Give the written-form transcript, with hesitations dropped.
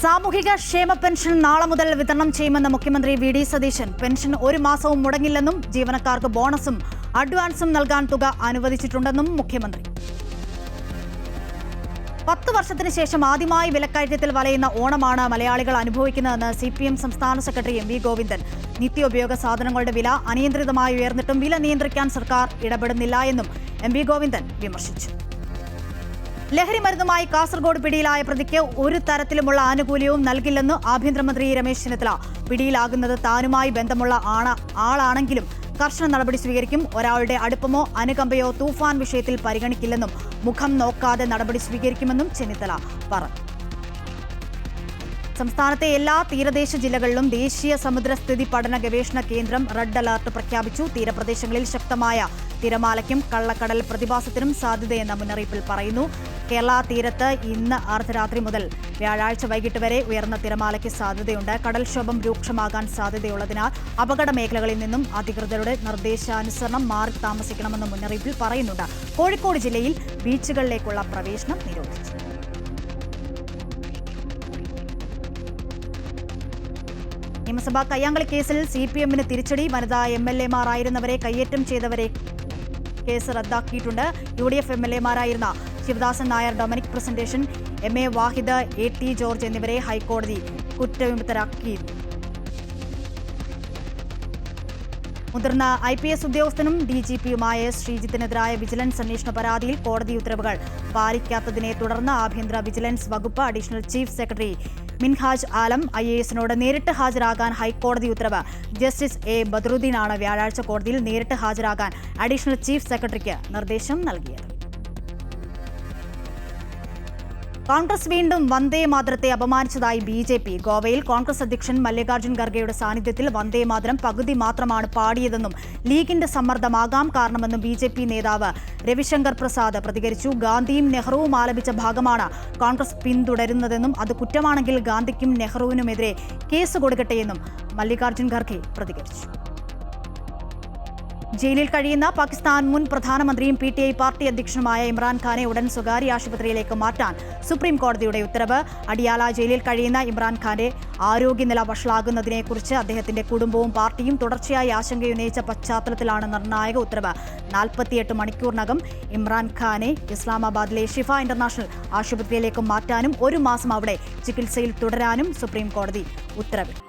സാമൂഹിക ക്ഷേമ പെൻഷൻ നാളെ മുതൽ വിതരണം ചെയ്യുമെന്ന് മുഖ്യമന്ത്രി വി.ഡി. സതീശൻ. പെൻഷൻ ഒരു മാസവും മുടങ്ങില്ലെന്നും ജീവനക്കാർക്ക് ബോണസും അഡ്വാൻസും നൽകാൻ തുക അനുവദിച്ചിട്ടുണ്ടെന്നും മുഖ്യമന്ത്രി. 10 വർഷത്തിന് ശേഷം ആദ്യമായി വിലക്കയറ്റത്തിൽ വലയുന്ന ഓണമാണ് മലയാളികൾ അനുഭവിക്കുന്നതെന്ന് CPM സംസ്ഥാന സെക്രട്ടറി M.V. ഗോവിന്ദൻ. നിത്യോപയോഗ സാധനങ്ങളുടെ വില അനിയന്ത്രിതമായി ഉയർന്നിട്ടും വില നിയന്ത്രിക്കാൻ സർക്കാർ ഇടപെടുന്നില്ല എന്നും M.V. ഗോവിന്ദൻ വിമർശിച്ചു. ലഹരി മരുന്നുമായി കാസർഗോഡ് പിടിയിലായ പ്രതിക്ക് ഒരു തരത്തിലുമുള്ള ആനുകൂല്യവും നൽകില്ലെന്ന് ആഭ്യന്തരമന്ത്രി രമേശ് ചെന്നിത്തല. പിടിയിലാകുന്നത് താനുമായി ബന്ധമുള്ള ആളാണെങ്കിലും കർശന നടപടി സ്വീകരിക്കും. ഒരാളുടെ അടുപ്പമോ അനുകമ്പയോ തൂഫാൻ വിഷയത്തിൽ പരിഗണിക്കില്ലെന്നും മുഖം നോക്കാതെ നടപടി സ്വീകരിക്കുമെന്നും ചെന്നിത്തല പറഞ്ഞു. സംസ്ഥാനത്തെ എല്ലാ തീരദേശ ജില്ലകളിലും ദേശീയ സമുദ്രസ്ഥിതി പഠന ഗവേഷണ കേന്ദ്രം റെഡ് അലർട്ട് പ്രഖ്യാപിച്ചു. തീരപ്രദേശങ്ങളിൽ ശക്തമായ തിരമാലയ്ക്കും കള്ളക്കടൽ പ്രതിഭാസത്തിനും സാധ്യതയെന്ന മുന്നറിയിപ്പിൽ പറയുന്നു. കേരള തീരത്ത് ഇന്ന് അർദ്ധരാത്രി മുതൽ വ്യാഴാഴ്ച വൈകിട്ട് വരെ ഉയർന്ന തിരമാലയ്ക്ക് സാധ്യതയുണ്ട്. കടൽക്ഷോഭം രൂക്ഷമാകാൻ സാധ്യതയുള്ളതിനാൽ അപകട മേഖലകളിൽ നിന്നും അധികൃതരുടെ നിർദ്ദേശാനുസരണം മാറി താമസിക്കണമെന്ന മുന്നറിയിപ്പിൽ പറയുന്നുണ്ട്. കോഴിക്കോട് ജില്ലയിൽ ബീച്ചുകളിലേക്കുള്ള പ്രവേശനം നിരോധിച്ചു. നിയമസഭാ കയ്യാങ്കളി കേസിൽ CPM-ന് തിരിച്ചടി. വനിതാ MLA-മാരായിരുന്നവരെ കയ്യേറ്റം ചെയ്തവരെ കേസ് റദ്ദാക്കിയിട്ടുണ്ട്. UDF MLA-മാരായിരുന്ന Sivadasan Nair, Dominic Presentation, MA Wahid, AT George എന്നിവരെ ഹൈക്കോടതി കുറ്റവിമുക്തരാക്കി. മുതിർന്ന IPS ഉദ്യോഗസ്ഥനും DGP-യുമായ ശ്രീജിത്തിനെതിരായ വിജിലൻസ് അന്വേഷണ പരാതിയിൽ കോടതി ഉത്തരവുകൾ പാലിക്കാത്തതിനെ തുടർന്ന് ആഭ്യന്തര വിജിലൻസ് വകുപ്പ് അഡീഷണൽ ചീഫ് സെക്രട്ടറി മിൻഹാജ് ആലം IAS-നോട് നേരിട്ട് ഹാജരാകാൻ ഹൈക്കോടതി ഉത്തരവ്. Justice A. ബദറുദ്ദീനാണ് വ്യാഴാഴ്ച കോടതിയിൽ നേരിട്ട് ഹാജരാകാൻ അഡീഷണൽ ചീഫ് സെക്രട്ടറിക്ക് നിർദ്ദേശം നൽകിയത്. കോൺഗ്രസ് വീണ്ടും വന്ദേ മാതരത്തെ അപമാനിച്ചതായി BJP. ഗോവയിൽ കോൺഗ്രസ് അധ്യക്ഷൻ മല്ലികാർജ്ജുൻ ഖർഗെയുടെ സാന്നിധ്യത്തിൽ വന്ദേ മാതരം പകുതി മാത്രമാണ് പാടിയതെന്നും ലീഗിന്റെ സമ്മർദ്ദമാകാം കാരണമെന്നും BJP നേതാവ് രവിശങ്കർ പ്രസാദ് പ്രതികരിച്ചു. ഗാന്ധിയും നെഹ്റുവും ആലപിച്ച ഭാഗമാണ് കോൺഗ്രസ് പിന്തുടരുന്നതെന്നും അത് കുറ്റമാണെങ്കിൽ ഗാന്ധിക്കും നെഹ്റുവിനുമെതിരെ കേസ് കൊടുക്കട്ടെയെന്നും മല്ലികാർജ്ജുൻ ഖർഗെ പ്രതികരിച്ചു. ജയിലിൽ കഴിയുന്ന പാകിസ്ഥാൻ മുൻ പ്രധാനമന്ത്രിയും PTI പാർട്ടി അധ്യക്ഷനുമായ ഇമ്രാൻഖാനെ ഉടൻ സ്വകാര്യ ആശുപത്രിയിലേക്ക് മാറ്റാൻ സുപ്രീം കോടതിയുടെ ഉത്തരവ്. അടിയാല ജയിലിൽ കഴിയുന്ന ഇമ്രാൻഖാന്റെ ആരോഗ്യനില വഷളാകുന്നതിനെക്കുറിച്ച് അദ്ദേഹത്തിന്റെ കുടുംബവും പാർട്ടിയും തുടർച്ചയായി ആശങ്കയുന്നയിച്ച പശ്ചാത്തലത്തിലാണ് നിർണായക ഉത്തരവ്. 48 മണിക്കൂറിനകം ഇമ്രാൻഖാനെ ഇസ്ലാമാബാദിലെ ഷിഫ ഇന്റർനാഷണൽ ആശുപത്രിയിലേക്ക് മാറ്റാനും 1 മാസം അവിടെ ചികിത്സയിൽ തുടരാനും സുപ്രീം കോടതി ഉത്തരവിട്ടു.